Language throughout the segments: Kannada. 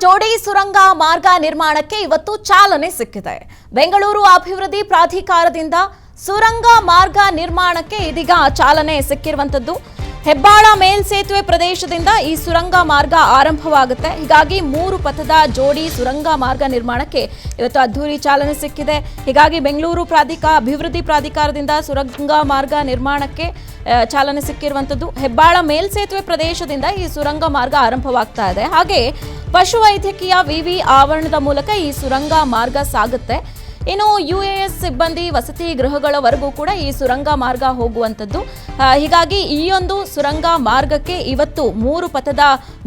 ಜೋಡಿ ಸುರಂಗ ಮಾರ್ಗ ನಿರ್ಮಾಣಕ್ಕೆ ಇವತ್ತು ಚಾಲನೆ ಸಿಕ್ಕಿದೆ. ಬೆಂಗಳೂರು ಅಭಿವೃದ್ಧಿ ಪ್ರಾಧಿಕಾರದಿಂದ ಸುರಂಗ ಮಾರ್ಗ ನಿರ್ಮಾಣಕ್ಕೆ ಇದೀಗ ಚಾಲನೆ ಸಿಕ್ಕಿರುವಂತದ್ದು. ಹೆಬ್ಬಾಳ ಮೇಲ್ಸೇತುವೆ ಪ್ರದೇಶದಿಂದ ಈ ಸುರಂಗ ಮಾರ್ಗ ಆರಂಭವಾಗುತ್ತೆ. ಹೀಗಾಗಿ 3 ಪಥದ ಜೋಡಿ ಸುರಂಗ ಮಾರ್ಗ ನಿರ್ಮಾಣಕ್ಕೆ ಇವತ್ತು ಅದ್ಧೂರಿ ಚಾಲನೆ ಸಿಕ್ಕಿದೆ. ಹೀಗಾಗಿ ಬೆಂಗಳೂರು ಅಭಿವೃದ್ಧಿ ಪ್ರಾಧಿಕಾರದಿಂದ ಸುರಂಗ ಮಾರ್ಗ ನಿರ್ಮಾಣಕ್ಕೆ ಚಾಲನೆ ಸಿಕ್ಕಿರುವಂತದ್ದು. ಹೆಬ್ಬಾಳ ಮೇಲ್ಸೇತುವೆ ಪ್ರದೇಶದಿಂದ ಈ ಸುರಂಗ ಮಾರ್ಗ ಆರಂಭವಾಗ್ತಾ ಇದೆ. ಹಾಗೆ ಪಶುವೈದ್ಯಕೀಯ ವಿವಿ ಆವರಣದ ಮೂಲಕ ಈ ಸುರಂಗ ಮಾರ್ಗ ಸಾಗುತ್ತೆ. ಇನ್ನು ಯುಎಎಸ್ ಸಿಬ್ಬಂದಿ ವಸತಿ ಗೃಹಗಳವರೆಗೂ ಕೂಡ ಈ ಸುರಂಗ ಮಾರ್ಗ ಹೋಗುವಂಥದ್ದು. ಹೀಗಾಗಿ ಈ ಒಂದು ಸುರಂಗ ಮಾರ್ಗಕ್ಕೆ ಇವತ್ತು 3 ಪಥದ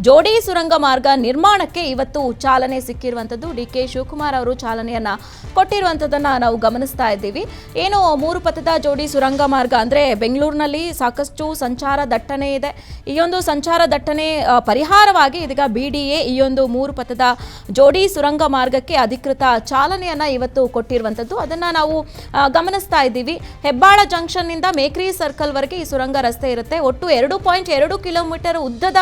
ಜೋಡಿ ಸುರಂಗ ಮಾರ್ಗ ನಿರ್ಮಾಣಕ್ಕೆ ಇವತ್ತು ಚಾಲನೆ ಸಿಕ್ಕಿರುವಂಥದ್ದು. ಡಿಕೆ ಶಿವಕುಮಾರ್ ಅವರು ಚಾಲನೆಯನ್ನ ಕೊಟ್ಟಿರುವಂಥದ್ದನ್ನ ನಾವು ಗಮನಿಸ್ತಾ ಇದ್ದೀವಿ. ಏನು 3 ಪಥದ ಜೋಡಿ ಸುರಂಗ ಮಾರ್ಗ ಅಂದರೆ ಬೆಂಗಳೂರಿನಲ್ಲಿ ಸಾಕಷ್ಟು ಸಂಚಾರ ದಟ್ಟಣೆ ಇದೆ. ಈ ಒಂದು ಸಂಚಾರ ದಟ್ಟಣೆ ಪರಿಹಾರವಾಗಿ ಇದೀಗ ಬಿಡಿಎ ಈ ಒಂದು 3 ಪಥದ ಜೋಡಿ ಸುರಂಗ ಮಾರ್ಗಕ್ಕೆ ಅಧಿಕೃತ ಚಾಲನೆಯನ್ನ ಇವತ್ತು ಕೊಟ್ಟಿರುವಂಥದ್ದು. ಅದನ್ನ ನಾವು ಗಮನಿಸ್ತಾ ಇದ್ದೀವಿ. ಹೆಬ್ಬಾಳ ಜಂಕ್ಷನ್ ನಿಂದ ಮೇಕ್ರಿ ಸರ್ಕಲ್ ವರೆಗೆ ಈ ಸುರಂಗ ರಸ್ತೆ ಇರುತ್ತೆ. ಒಟ್ಟು 2.2 ಕಿಲೋಮೀಟರ್ ಉದ್ದದ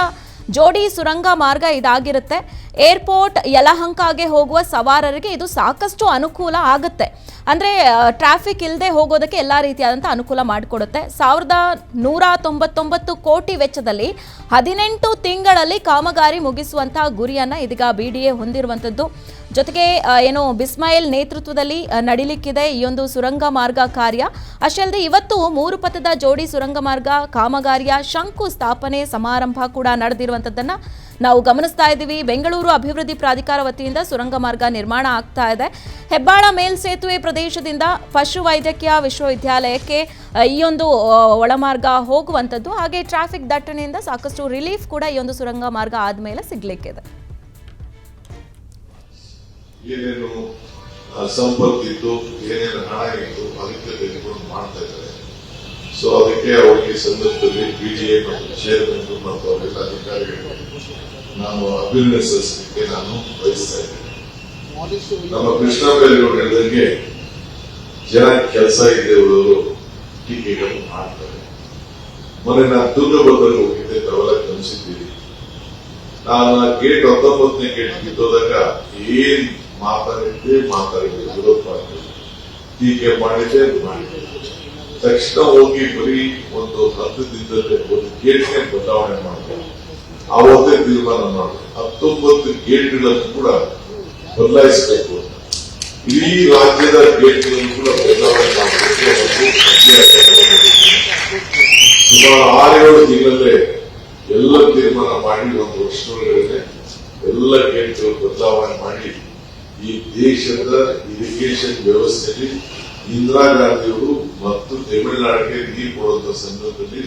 ಜೋಡಿ ಸುರಂಗ ಮಾರ್ಗ ಇದಾಗಿರುತ್ತೆ. ಏರ್ಪೋರ್ಟ್ ಯಲಹಂಕಗೆ ಹೋಗುವ ಸವಾರರಿಗೆ ಇದು ಸಾಕಷ್ಟು ಅನುಕೂಲ ಆಗುತ್ತೆ. ಅಂದರೆ ಟ್ರಾಫಿಕ್ ಇಲ್ಲದೆ ಹೋಗೋದಕ್ಕೆ ಎಲ್ಲ ರೀತಿಯಾದಂಥ ಅನುಕೂಲ ಮಾಡಿಕೊಡುತ್ತೆ. 1199 ಕೋಟಿ ವೆಚ್ಚದಲ್ಲಿ 18 ತಿಂಗಳಲ್ಲಿ ಕಾಮಗಾರಿ ಮುಗಿಸುವಂಥ ಗುರಿಯನ್ನು ಇದೀಗ ಬಿಡಿಎ ಹೊಂದಿರುವಂಥದ್ದು. ಜೊತೆಗೆ ಏನು ಬಿಸ್ಮಾಯಿಲ್ ನೇತೃತ್ವದಲ್ಲಿ ನಡಿಲಿಕ್ಕಿದೆ ಈ ಒಂದು ಸುರಂಗ ಮಾರ್ಗ ಕಾರ್ಯ. ಅಷ್ಟೇ ಅಲ್ಲದೆ ಇವತ್ತು 3 ಪಥದ ಜೋಡಿ ಸುರಂಗ ಮಾರ್ಗ ಕಾಮಗಾರಿಯ ಶಂಕು ಸ್ಥಾಪನೆ ಸಮಾರಂಭ ಕೂಡ ನಡೆದಿರುವಂಥದ್ದನ್ನ ನಾವು ಗಮನಿಸ್ತಾ ಇದ್ದೀವಿ. ಬೆಂಗಳೂರು ಅಭಿವೃದ್ಧಿ ಪ್ರಾಧಿಕಾರ ವತಿಯಿಂದ ಸುರಂಗ ಮಾರ್ಗ ನಿರ್ಮಾಣ ಆಗ್ತಾ ಇದೆ. ಹೆಬ್ಬಾಳ ಮೇಲ್ಸೇತುವೆ ಪ್ರದೇಶದಿಂದ ಪಶುವೈದ್ಯಕೀಯ ವಿಶ್ವವಿದ್ಯಾಲಯಕ್ಕೆ ಈ ಒಂದು ಒಳಮಾರ್ಗ ಹೋಗುವಂಥದ್ದು. ಹಾಗೆ ಟ್ರಾಫಿಕ್ ದಟ್ಟಣೆಯಿಂದ ಸಾಕಷ್ಟು ರಿಲೀಫ್ ಕೂಡ ಈ ಒಂದು ಸುರಂಗ ಮಾರ್ಗ ಆದ್ಮೇಲೆ ಸಿಗ್ಲಿಕ್ಕಿದೆ. ಏನೇನು ಸಂಪತ್ತಿತ್ತು, ಏನೇನು ಹಣ ಇತ್ತು, ಅದಕ್ಕೆ ತೆಗೆದುಕೊಂಡು ಮಾಡ್ತಾ ಇದ್ದಾರೆ. ಸೊ ಅದಕ್ಕೆ ಅವರಿಗೆ ಸಂದರ್ಭದಲ್ಲಿ ಬಿಡಿಎ ಮತ್ತು ಚೇರ್ಮನ್ ಮತ್ತು ಅವರೆಲ್ಲ ಅಧಿಕಾರಿಗಳು ನಾನು ಅಭಿನಂದಿಸಲಿಕ್ಕೆ ನಾನು ಬಯಸ್ತಾ ಇದ್ದೇನೆ. ನಮ್ಮ ಕೃಷ್ಣಬೈರೇಗೌಡರು ಹೇಳಿದಂಗೆ ಜನ ಕೆಲಸ ಇದೆ ಉಳಿದವರು ಟೀಕೆಗಳು ಮಾಡ್ತಾರೆ. ಮೊನ್ನೆ ನಾನು ತುಂಗಭದ್ರಲ್ಲಿ ಹೋಗಿದ್ದೆ, ತಾವೆಲ್ಲ ಗಮನಿಸಿದ್ದೀರಿ. ನಾನು ಗೇಟ್ 19ನೇ ಗೇಟ್ ಕಿತ್ತೋದಾಗ ಏನ್ ಮಾತಾಡಿದ್ದೆ ವಿರೋಧ ಮಾಡಿದ್ದೆ, ಟೀಕೆ ಮಾಡಿದ್ದೆ ತಕ್ಷಣ ಹೋಗಿ ಬರೀ ಒಂದು 10 ದಿನದಲ್ಲೇ ಒಂದು ಗೇಟ್ಗೆ ಬದಲಾವಣೆ ಮಾಡಿದೆ. ಅವತ್ತೇ ತೀರ್ಮಾನ ಮಾಡಿದೆ 19 ಗೇಟ್ಗಳನ್ನು ಕೂಡ ಬದಲಾಯಿಸಬೇಕು ಅಂತ. ಇಡೀ ರಾಜ್ಯದ ಗೇಟ್ಗಳನ್ನು ಕೂಡ ಬದಲಾವಣೆ ಮಾಡಬೇಕು. ಸುಮಾರು 6-7 ತಿಂಗಳಲ್ಲೇ ಎಲ್ಲ ತೀರ್ಮಾನ ಮಾಡಿ 1 ವರ್ಷದೊಳಗಡೆ ಎಲ್ಲ ಗೇಟ್ಗಳು ಬದಲಾವಣೆ ಮಾಡಿ ಈ ದೇಶದ ಇರಿಗೇಷನ್ ವ್ಯವಸ್ಥೆಯಲ್ಲಿ ಇಂದಿರಾ ಗಾಂಧಿಯವರು ಮತ್ತು ತಮಿಳುನಾಡಿಗೆ ನೀರು ಕೊಡುವಂತಹ ಸಂದರ್ಭದಲ್ಲಿ